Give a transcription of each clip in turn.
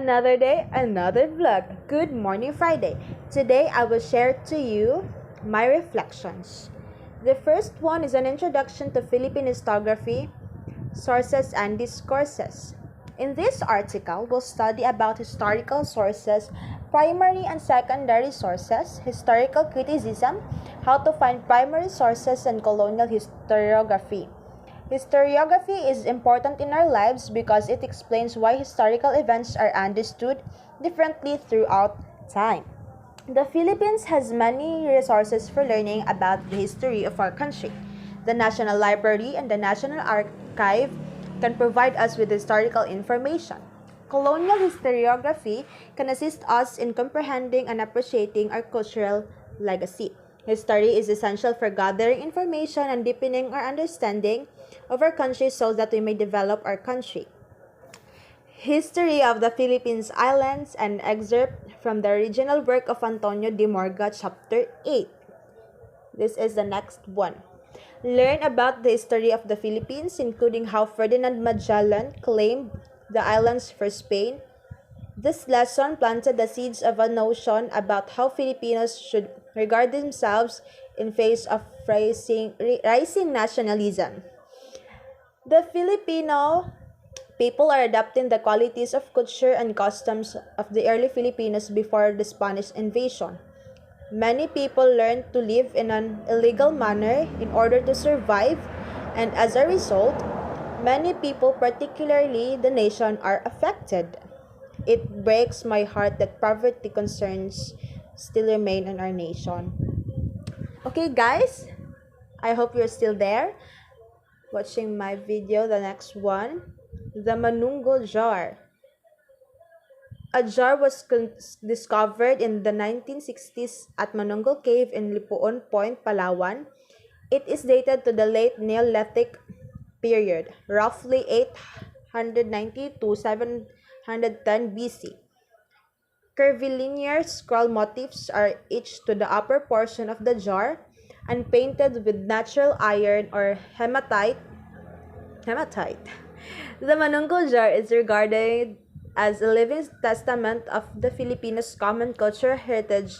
Another day, another vlog. Good morning, Friday. Today I will share to you my reflections. The first one is an introduction to Philippine historiography, sources and discourses. In this article, we'll study about historical sources, primary and secondary sources, historical criticism, how to find primary sources, and colonial historiography. Historiography is important in our lives because it explains why historical events are understood differently throughout time. The Philippines has many resources for learning about the history of our country. The National Library and the National Archive can provide us with historical information. Colonial historiography can assist us in comprehending and appreciating our cultural legacy. History is essential for gathering information and deepening our understanding of our country so that we may develop our country. History of the Philippines Islands, an excerpt from the original work of Antonio de Morga, Chapter 8. This is the next one. Learn about the history of the Philippines, including how Ferdinand Magellan claimed the islands for Spain. This lesson planted the seeds of a notion about how Filipinos should regard themselves in face of rising nationalism. The Filipino people are adopting the qualities of culture and customs of the early Filipinos before the Spanish invasion. Many people learned to live in an illegal manner in order to survive, and as a result, many people, particularly the nation, are affected. It breaks my heart that poverty concerns still remain in our nation. Okay, guys, I hope you're still there watching my video. The next one, the Manungo jar. A jar was discovered in the 1960s at Manungo Cave in Lipuon Point, Palawan. It is dated to the late Neolithic period, roughly 890 to 710 BC. Curvilinear scroll motifs are etched to the upper portion of the jar and painted with natural iron or hematite. The Manungo jar is regarded as a living testament of the Filipinos' common cultural heritage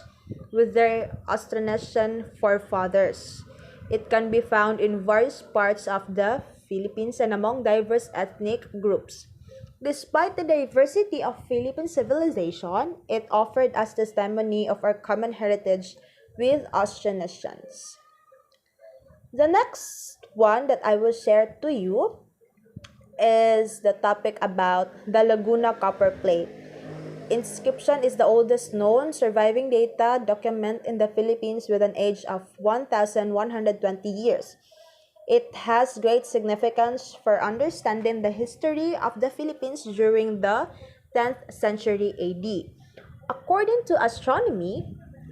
with their Austronesian forefathers. It can be found in various parts of the Philippines and among diverse ethnic groups. Despite the diversity of Philippine civilization, it offered us testimony of our common heritage with Austronesians. The next one that I will share to you is the topic about the Laguna copper plate. Inscription is the oldest known surviving data document in the Philippines with an age of 1,120 years. It has great significance for understanding the history of the Philippines during the 10th century AD. According to astronomy,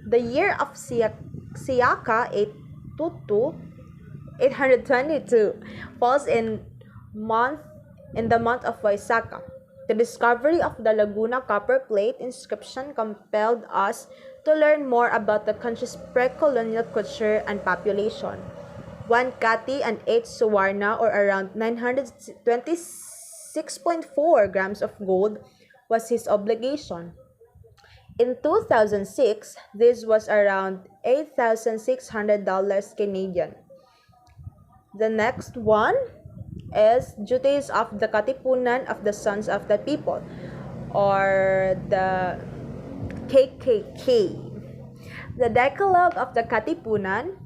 the year of Siaka 822 falls in the month of Vaisakha. The discovery of the Laguna copper plate inscription compelled us to learn more about the country's pre-colonial culture and population. 1 kati and 8 suwarna, or around 926.4 grams of gold, was his obligation. In 2006, this was around $8,600 Canadian. The next one is duties of the Katipunan of the Sons of the People, or the KKK. The Decalogue of the Katipunan,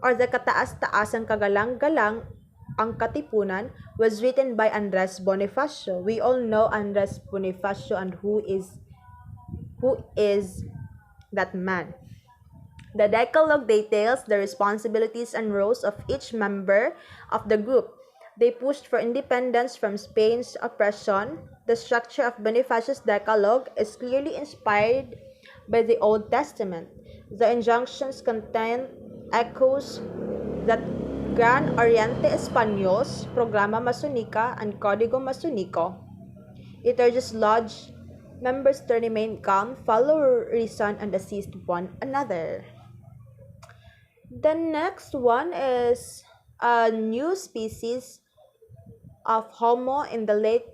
or the Kataas-Taasang Kagalang-Galang ang Katipunan, was written by Andres Bonifacio. We all know Andres Bonifacio and who is that man. The Decalogue details the responsibilities and roles of each member of the group. They pushed for independence from Spain's oppression. The structure of Bonifacio's Decalogue is clearly inspired by the Old Testament. The injunctions contain echoes that Gran Oriente Español's Programa Masonica and Código Masonico. It urges lodge members to remain calm, follow reason, and assist one another. The next one is a new species of Homo in the late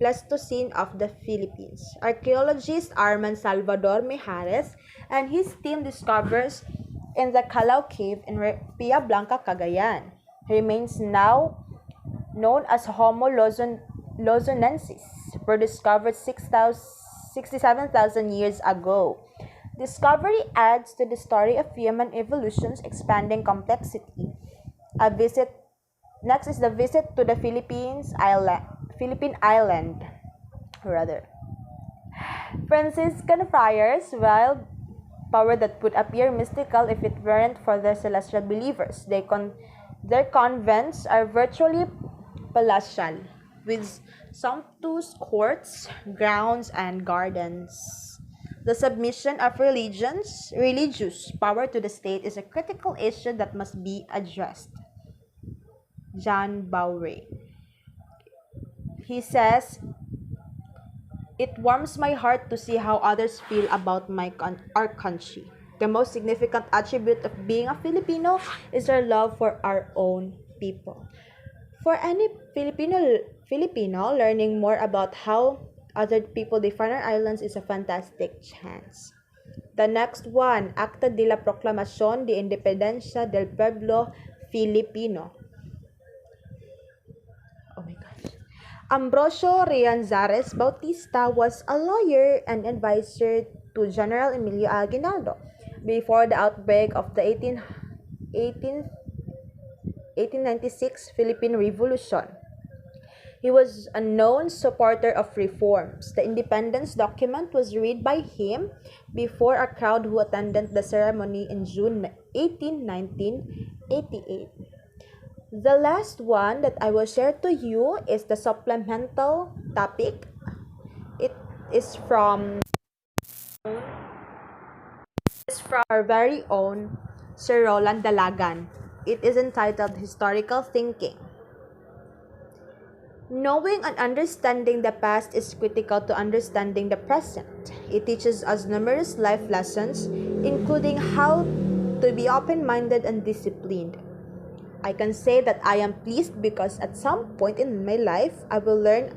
Pleistocene of the Philippines. Archaeologist Arman Salvador Mijares and his team discovers in the Calao Cave in Pia Blanca, Cagayan. He remains now known as Homo luzonensis, were discovered 67,000 years ago. Discovery adds to the story of human evolution's expanding complexity. Next is the visit to the Philippine island, rather. Franciscan friars, wild power that would appear mystical if it weren't for their celestial believers. Their convents are virtually palatial, with sumptuous courts, grounds, and gardens. The submission of religious power to the state is a critical issue that must be addressed. John Bowery. He says, "It warms my heart to see how others feel about our country. The most significant attribute of being a Filipino is our love for our own people." For any Filipino, learning more about how other people define our islands is a fantastic chance. The next one, Acta de la Proclamación de Independencia del Pueblo Filipino. Oh my gosh. Ambrosio Rianzares Bautista was a lawyer and advisor to General Emilio Aguinaldo before the outbreak of the 1896 Philippine Revolution. He was a known supporter of reforms. The independence document was read by him before a crowd who attended the ceremony in June 18, 1988. The last one that I will share to you is the supplemental topic. It is from our very own Sir Roland Dalagan. It is entitled Historical Thinking. Knowing and understanding the past is critical to understanding the present. It teaches us numerous life lessons, including how to be open-minded and disciplined. I can say that I am pleased because at some point in my life, I will learn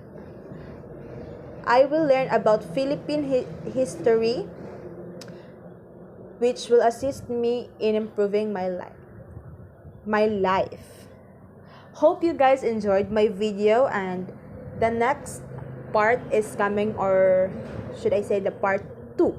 about Philippine history, which will assist me in improving my life. Hope you guys enjoyed my video, and the next part is coming, or should I say the part 2.